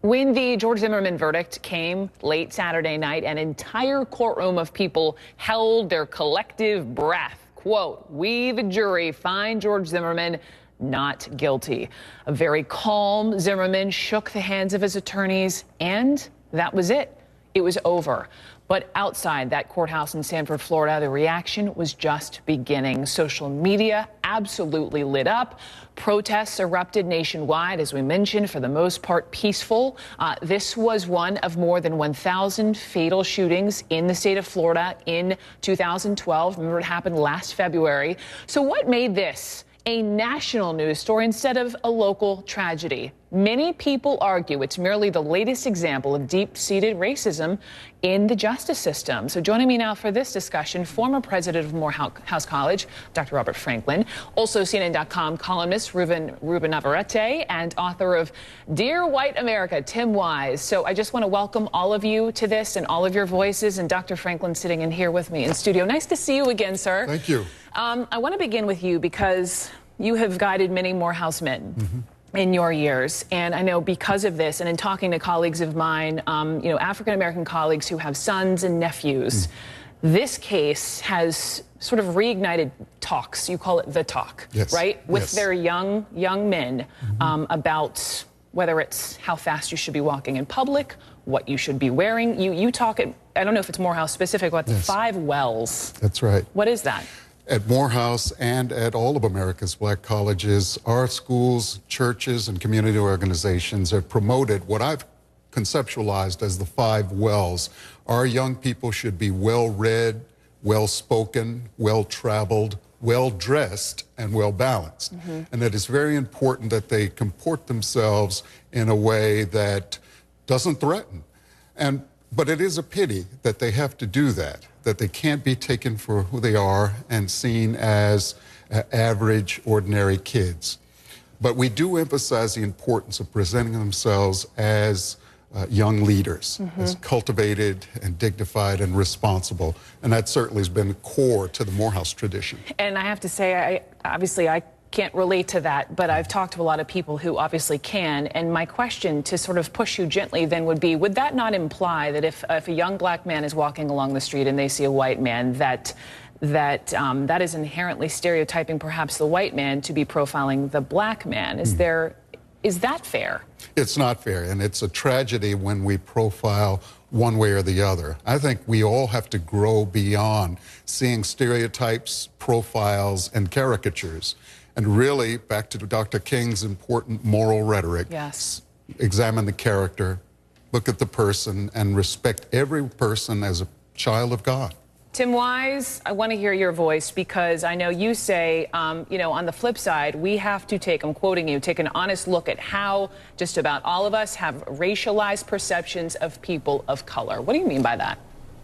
When the George Zimmerman verdict came late Saturday night, an entire courtroom of people held their collective breath. Quote, "We, the jury, find George Zimmerman not guilty." A very calm Zimmerman shook the hands of his attorneys, and that was it. It was over. But outside that courthouse in Sanford, Florida, the reaction was just beginning. Social media absolutely lit up. Protests erupted nationwide, as we mentioned, for the most part peaceful. This was one of more than 1,000 fatal shootings in the state of Florida in 2012. Remember, it happened last February. So what made this a national news story instead of a local tragedy? Many people argue it's merely the latest example of deep-seated racism in the justice system. So joining me now for this discussion, former president of Morehouse College, Dr. Robert Franklin, also CNN.com columnist Ruben Navarrete, and author of Dear White America, Tim Wise. So I just want to welcome all of you to this and all of your voices, and Dr. Franklin sitting in here with me in studio. Nice to see you again, sir. Thank you. I want to begin with you because you have guided many Morehouse men in your years, and I know because of this, and in talking to colleagues of mine, African-American colleagues who have sons and nephews, this case has sort of reignited talks. You call it the talk, yes, right? With yes. their young men about whether it's how fast you should be walking in public, what you should be wearing. You talk at, I don't know if it's Morehouse specific, but Yes. 5 wells. That's right. What is that? At Morehouse and at all of America's black colleges, our schools, churches, and community organizations have promoted what I've conceptualized as the 5 wells. Our young people should be well-read, well-spoken, well-traveled, well-dressed, and well-balanced. And it is very important that they comport themselves in a way that doesn't threaten. But it is a pity that they have to do that they can't be taken for who they are and seen as average, ordinary kids. But we do emphasize the importance of presenting themselves as young leaders, as cultivated and dignified and responsible. And that certainly has been core to the Morehouse tradition. And I have to say, I can't relate to that, but I've talked to a lot of people who obviously can. And my question to sort of push you gently then would be, would that not imply that if a young black man is walking along the street and they see a white man, that is inherently stereotyping perhaps the white man to be profiling the black man? Is that fair? It's not fair, and it's a tragedy when we profile one way or the other. I think we all have to grow beyond seeing stereotypes, profiles, and caricatures. And really, back to Dr. King's important moral rhetoric. Yes. Examine the character, look at the person, and respect every person as a child of God. Tim Wise, I want to hear your voice because I know you say, on the flip side, we have to take, I'm quoting you, take an honest look at how just about all of us have racialized perceptions of people of color. What do you mean by that?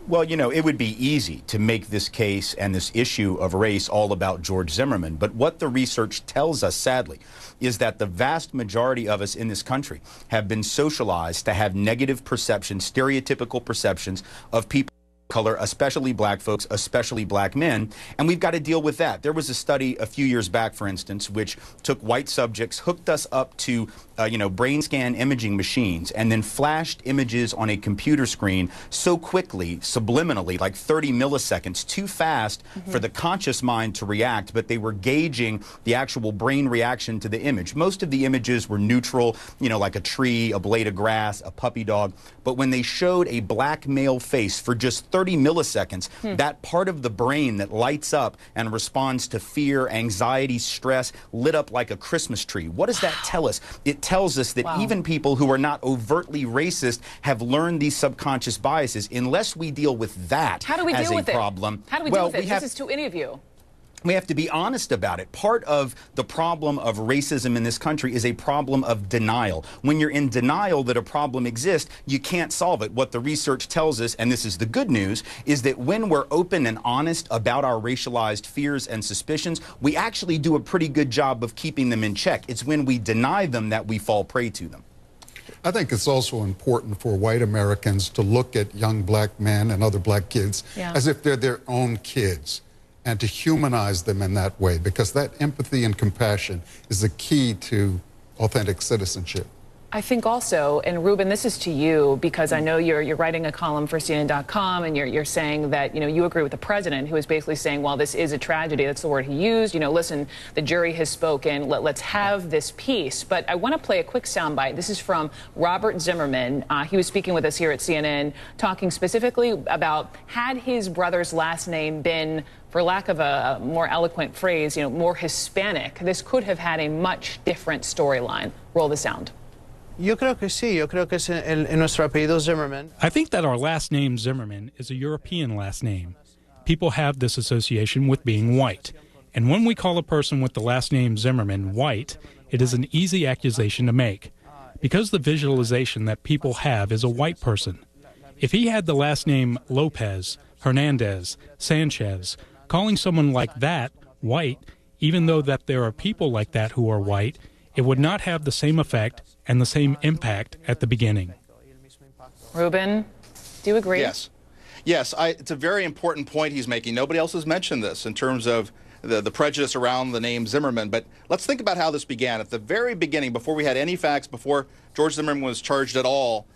Well, it would be easy to make this case and this issue of race all about George Zimmerman. But what the research tells us, sadly, is that the vast majority of us in this country have been socialized to have negative perceptions, stereotypical perceptions of people of color, especially black folks, especially black men, and we've got to deal with that. There was a study a few years back, for instance, which took white subjects, hooked us up to brain scan imaging machines, and then flashed images on a computer screen so quickly, subliminally, like 30 milliseconds, too fast for the conscious mind to react, but they were gauging the actual brain reaction to the image. Most of the images were neutral, like a tree, a blade of grass, a puppy dog, but when they showed a black male face for just 30 milliseconds, that part of the brain that lights up and responds to fear, anxiety, stress, lit up like a Christmas tree. What does that tell us? It tells us that even people who are not overtly racist have learned these subconscious biases. Unless we deal with that as a problem, how do we deal with it? This is to any of you. We have to be honest about it. Part of the problem of racism in this country is a problem of denial. When you're in denial that a problem exists, you can't solve it. What the research tells us, and this is the good news, is that when we're open and honest about our racialized fears and suspicions, we actually do a pretty good job of keeping them in check. It's when we deny them that we fall prey to them. I think it's also important for white Americans to look at young black men and other black kids as if they're their own kids, and to humanize them in that way, because that empathy and compassion is the key to authentic citizenship. I think also, and Ruben, this is to you, because I know you're writing a column for CNN.com, and you're saying that, you agree with the president, who is basically saying, well, this is a tragedy. That's the word he used. Listen, the jury has spoken. Let's have this peace. But I want to play a quick soundbite. This is from Robert Zimmerman. He was speaking with us here at CNN, talking specifically about, had his brother's last name been, for lack of a more eloquent phrase, more Hispanic, this could have had a much different storyline. Roll the sound. Yo creo que sí. Yo creo que es en nuestro apellido Zimmerman. I think that our last name Zimmerman is a European last name. People have this association with being white. And when we call a person with the last name Zimmerman white, it is an easy accusation to make, because the visualization that people have is a white person. If he had the last name Lopez, Hernandez, Sanchez, calling someone like that white, even though that there are people like that who are white, it would not have the same effect and the same impact at the beginning. Ruben, do you agree? Yes. Yes, it's a very important point he's making. Nobody else has mentioned this in terms of the prejudice around the name Zimmerman. But let's think about how this began. At the very beginning, before we had any facts, before George Zimmerman was charged at all,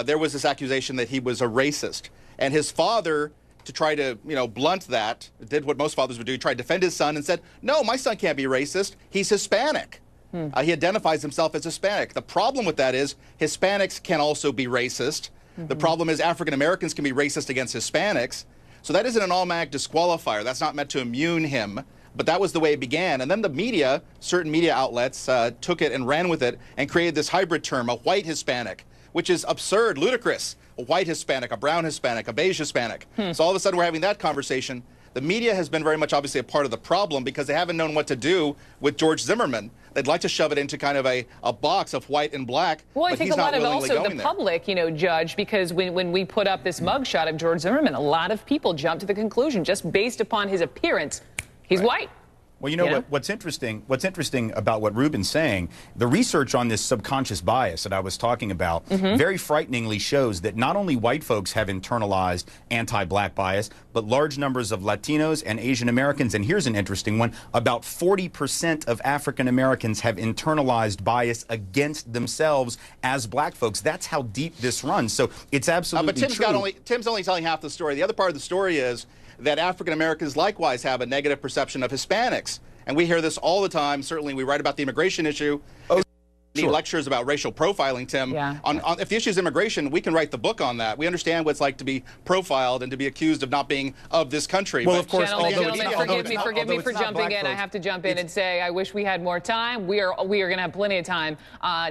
there was this accusation that he was a racist. And his father, to try to, blunt that, did what most fathers would do. He tried to defend his son and said, no, my son can't be racist. He's Hispanic. He identifies himself as Hispanic. The problem with that is Hispanics can also be racist. The problem is African Americans can be racist against Hispanics. So that isn't an automatic disqualifier. That's not meant to immune him. But that was the way it began. And then the media, certain media outlets, took it and ran with it and created this hybrid term, a white Hispanic, which is absurd, ludicrous. A white Hispanic, a brown Hispanic, a beige Hispanic. So all of a sudden we're having that conversation. The media has been very much obviously a part of the problem because they haven't known what to do with George Zimmerman. They'd like to shove it into kind of a box of white and black. Well, I but think he's a lot not of also the there. public, Judge, because when we put up this mugshot of George Zimmerman, a lot of people jumped to the conclusion, just based upon his appearance, he's white. Well, what's interesting about what Ruben's saying, the research on this subconscious bias that I was talking about very frighteningly shows that not only white folks have internalized anti-black bias, but large numbers of Latinos and Asian Americans, and here's an interesting one, about 40% of African Americans have internalized bias against themselves as black folks. That's how deep this runs. So it's absolutely true. But Tim's only telling half the story. The other part of the story is that African Americans likewise have a negative perception of Hispanics. And we hear this all the time. Certainly we write about the immigration issue. Sure. Lectures about racial profiling, Tim. Yeah. If the issue is immigration, we can write the book on that. We understand what it's like to be profiled and to be accused of not being of this country. Well, but of course, Gentlemen, forgive me for jumping in. I have to jump in and say I wish we had more time. We are going to have plenty of time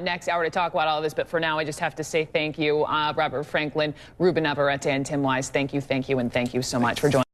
next hour to talk about all of this. But for now, I just have to say thank you, Robert Franklin, Ruben Navarrete, and Tim Wise. Thank you, and thank you so much for joining.